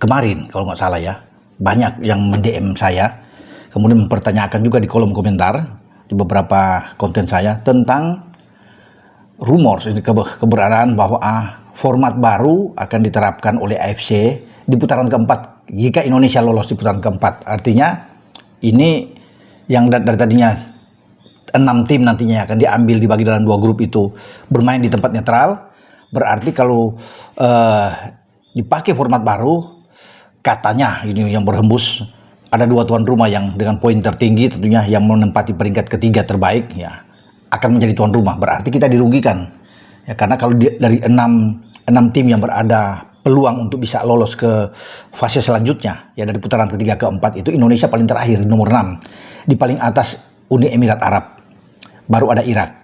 kemarin kalau nggak salah ya, banyak yang mendm saya, kemudian mempertanyakan juga di kolom komentar di beberapa konten saya tentang rumors ini keberadaan bahwa format baru akan diterapkan oleh AFC di putaran keempat jika Indonesia lolos di putaran keempat. Artinya ini yang dari tadinya 6 tim nantinya akan diambil dibagi dalam 2 grup itu bermain di tempat netral. Berarti kalau dipakai format baru, katanya ini yang berhembus ada 2 tuan rumah yang dengan poin tertinggi tentunya yang menempati peringkat ketiga terbaik ya akan menjadi tuan rumah. Berarti kita dirugikan ya, karena kalau dari 6 tim yang berada peluang untuk bisa lolos ke fase selanjutnya ya dari putaran ketiga ke keempat itu Indonesia paling terakhir nomor 6, di paling atas Uni Emirat Arab, baru ada Irak.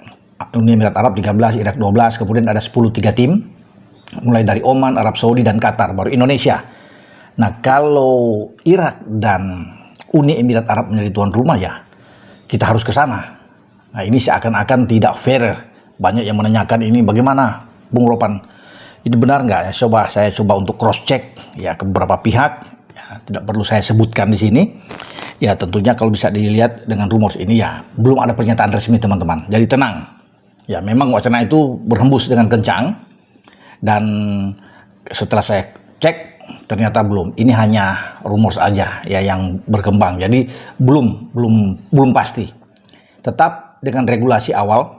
Uni Emirat Arab 13, Irak 12, kemudian ada 3 tim mulai dari Oman, Arab Saudi dan Qatar, baru Indonesia. Nah, kalau Irak dan Uni Emirat Arab menjadi tuan rumah ya kita harus ke sana. Nah, ini seakan-akan tidak fair. Banyak yang menanyakan ini bagaimana Bung Ropan, ini benar nggak ya? Saya coba untuk cross check ya ke beberapa pihak ya, tidak perlu saya sebutkan di sini ya. Tentunya kalau bisa dilihat dengan rumors ini ya belum ada pernyataan resmi teman-teman, jadi tenang ya. Memang wacana itu berhembus dengan kencang dan setelah saya cek ternyata belum, ini hanya rumors aja ya yang berkembang, jadi belum pasti. Tetap dengan regulasi awal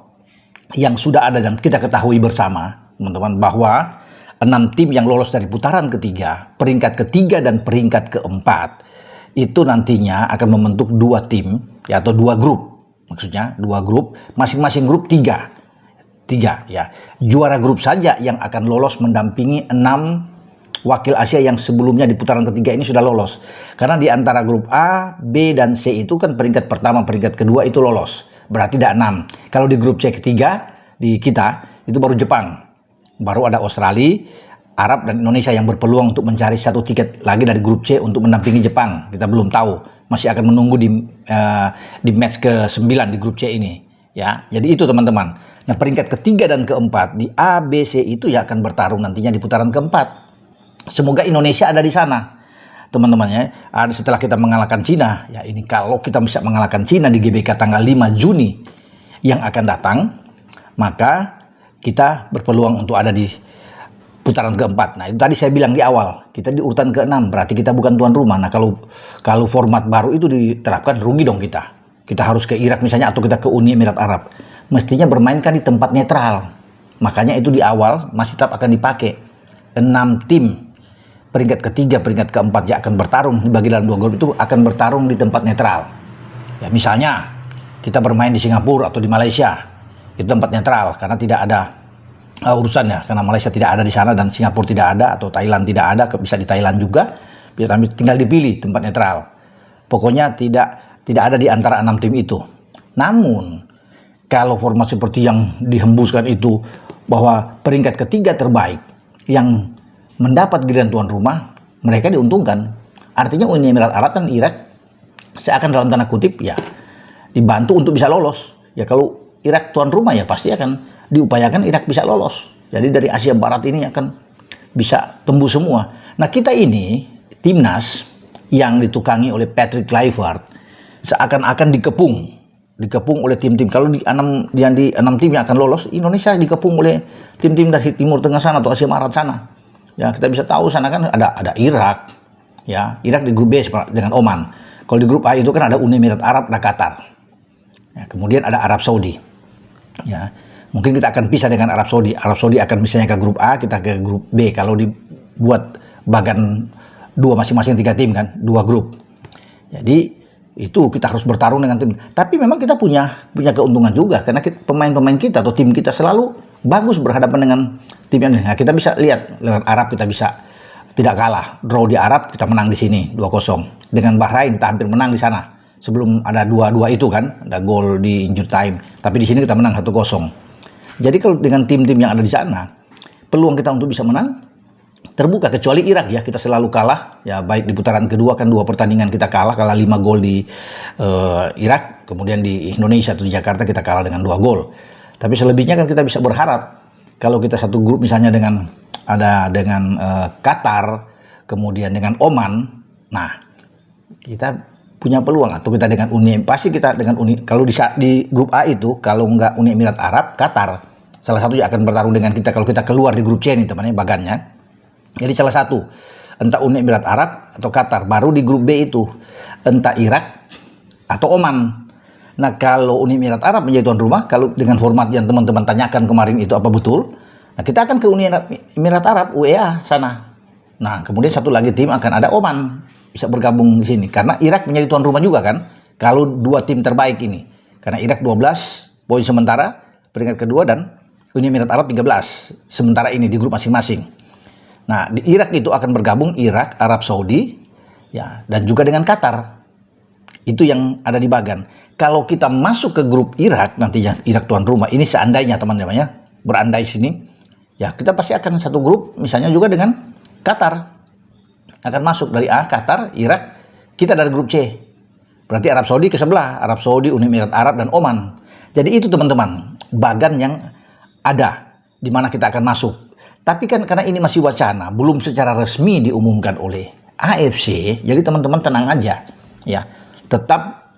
yang sudah ada dan kita ketahui bersama teman-teman bahwa 6 tim yang lolos dari putaran ketiga, peringkat ketiga dan peringkat keempat itu nantinya akan membentuk 2 tim ya, atau 2 grup, maksudnya 2 grup, masing-masing grup 3 ya. Juara grup saja yang akan lolos mendampingi 6 wakil Asia yang sebelumnya di putaran ketiga ini sudah lolos. Karena di antara grup A, B, dan C itu kan peringkat pertama, peringkat kedua itu lolos. Berarti ada 6. Kalau di grup C ketiga, di kita, itu baru Jepang. Baru ada Australia, Arab, dan Indonesia yang berpeluang untuk mencari 1 tiket lagi dari grup C untuk mendampingi Jepang. Kita belum tahu. Masih akan menunggu di match ke-9 di grup C ini. Ya, jadi itu teman-teman. Nah, peringkat ketiga dan keempat di A, B, C itu ya akan bertarung nantinya di putaran keempat. Semoga Indonesia ada di sana, teman-teman ya. Setelah kita mengalahkan Cina, ya ini kalau kita bisa mengalahkan Cina di GBK tanggal 5 Juni yang akan datang, maka kita berpeluang untuk ada di putaran keempat. Nah, itu tadi saya bilang di awal, kita di urutan ke-6, berarti kita bukan tuan rumah. Nah, kalau format baru itu diterapkan, rugi dong kita. Kita harus ke Irak misalnya, atau kita ke Uni Emirat Arab. Mestinya bermainkan di tempat netral. Makanya itu di awal masih tetap akan dipakai. 6 tim peringkat ketiga, peringkat keempat yang akan bertarung dibagi dalam 2 grup itu akan bertarung di tempat netral. Ya, misalnya kita bermain di Singapura atau di Malaysia, itu tempat netral karena tidak ada urusannya, karena Malaysia tidak ada di sana dan Singapura tidak ada atau Thailand tidak ada, bisa di Thailand juga, tinggal dipilih tempat netral. Pokoknya tidak ada di antara 6 tim itu. Namun kalau format seperti yang dihembuskan itu bahwa peringkat ketiga terbaik yang mendapat giliran tuan rumah, mereka diuntungkan. Artinya Uni Emirat Arab dan Irak seakan dalam tanda kutip ya dibantu untuk bisa lolos. Ya kalau Irak tuan rumah ya pasti akan diupayakan Irak bisa lolos. Jadi dari Asia Barat ini akan bisa tembus semua. Nah, kita ini timnas yang ditukangi oleh Patrick Kluivert seakan-akan dikepung oleh tim-tim. Kalau di 6 tim yang akan lolos, Indonesia dikepung oleh tim-tim dari Timur Tengah sana atau Asia Barat sana. Ya, kita bisa tahu sana kan ada Irak, ya Irak di grup B dengan Oman. Kalau di grup A itu kan ada Uni Emirat Arab, ada Qatar. Ya, kemudian ada Arab Saudi. Ya, mungkin kita akan pisah dengan Arab Saudi. Arab Saudi akan misalnya ke grup A, kita ke grup B. Kalau dibuat bagan 2 masing-masing 3 tim kan, 2 grup. Jadi itu kita harus bertarung dengan tim. Tapi memang kita punya keuntungan juga karena pemain-pemain kita atau tim kita selalu bagus berhadapan dengan tim yang nah, kita bisa lihat lewat Arab kita bisa tidak kalah, draw di Arab kita menang di sini 2-0. Dengan Bahrain kita hampir menang di sana. Sebelum ada 2-2 itu kan, ada gol di injury time. Tapi di sini kita menang 1-0. Jadi kalau dengan tim-tim yang ada di sana, peluang kita untuk bisa menang terbuka, kecuali Irak ya, kita selalu kalah ya, baik di putaran kedua kan 2 pertandingan kita kalah 5 gol di Irak, kemudian di Indonesia atau di Jakarta kita kalah dengan 2 gol. Tapi selebihnya kan kita bisa berharap kalau kita satu grup misalnya dengan Qatar, kemudian dengan Oman, nah kita punya peluang, atau kita dengan pasti kita dengan kalau di grup A itu, kalau nggak Uni Emirat Arab, Qatar salah satu yang akan bertarung dengan kita kalau kita keluar di grup C ini teman-teman bagannya. Jadi salah satu, entah Uni Emirat Arab atau Qatar. Baru di grup B itu entah Irak atau Oman. Nah, kalau Uni Emirat Arab menjadi tuan rumah, kalau dengan format yang teman-teman tanyakan kemarin itu apa betul, nah kita akan ke Uni Emirat Arab, UEA sana. Nah, kemudian satu lagi tim akan ada Oman, bisa bergabung di sini. Karena Irak menjadi tuan rumah juga kan, kalau dua tim terbaik ini. Karena Irak 12 poin sementara, peringkat kedua, dan Uni Emirat Arab 13 sementara ini di grup masing-masing. Nah, di Irak itu akan bergabung Irak, Arab Saudi, ya, dan juga dengan Qatar. Itu yang ada di bagan. Kalau kita masuk ke grup Irak, nantinya Irak tuan rumah, ini seandainya teman-teman ya, berandai sini, ya kita pasti akan satu grup, misalnya juga dengan Qatar. Akan masuk dari A, Qatar, Irak, kita dari grup C. Berarti Arab Saudi ke sebelah, Arab Saudi, Uni Emirat Arab, dan Oman. Jadi itu teman-teman, bagan yang ada, di mana kita akan masuk. Tapi kan karena ini masih wacana, belum secara resmi diumumkan oleh AFC, jadi teman-teman tenang aja. Ya, tetap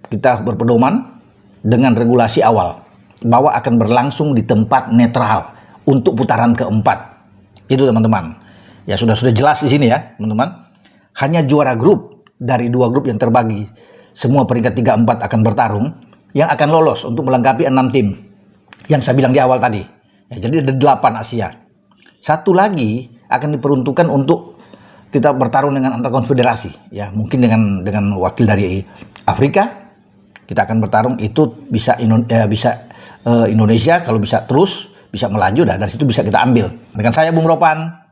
kita berpedoman dengan regulasi awal, bahwa akan berlangsung di tempat netral untuk putaran keempat. Itu teman-teman. Ya sudah jelas di sini ya, teman-teman. Hanya juara grup dari dua grup yang terbagi, semua peringkat 3-4 akan bertarung, yang akan lolos untuk melengkapi 6 tim yang saya bilang di awal tadi. Ya, jadi ada 8 Asia. Satu lagi akan diperuntukkan untuk kita bertarung dengan antar konfederasi. Ya, mungkin dengan wakil dari Afrika. Kita akan bertarung, itu bisa Indonesia kalau bisa terus bisa melaju, dan dari situ bisa kita ambil. Dengan saya Bung Ropan.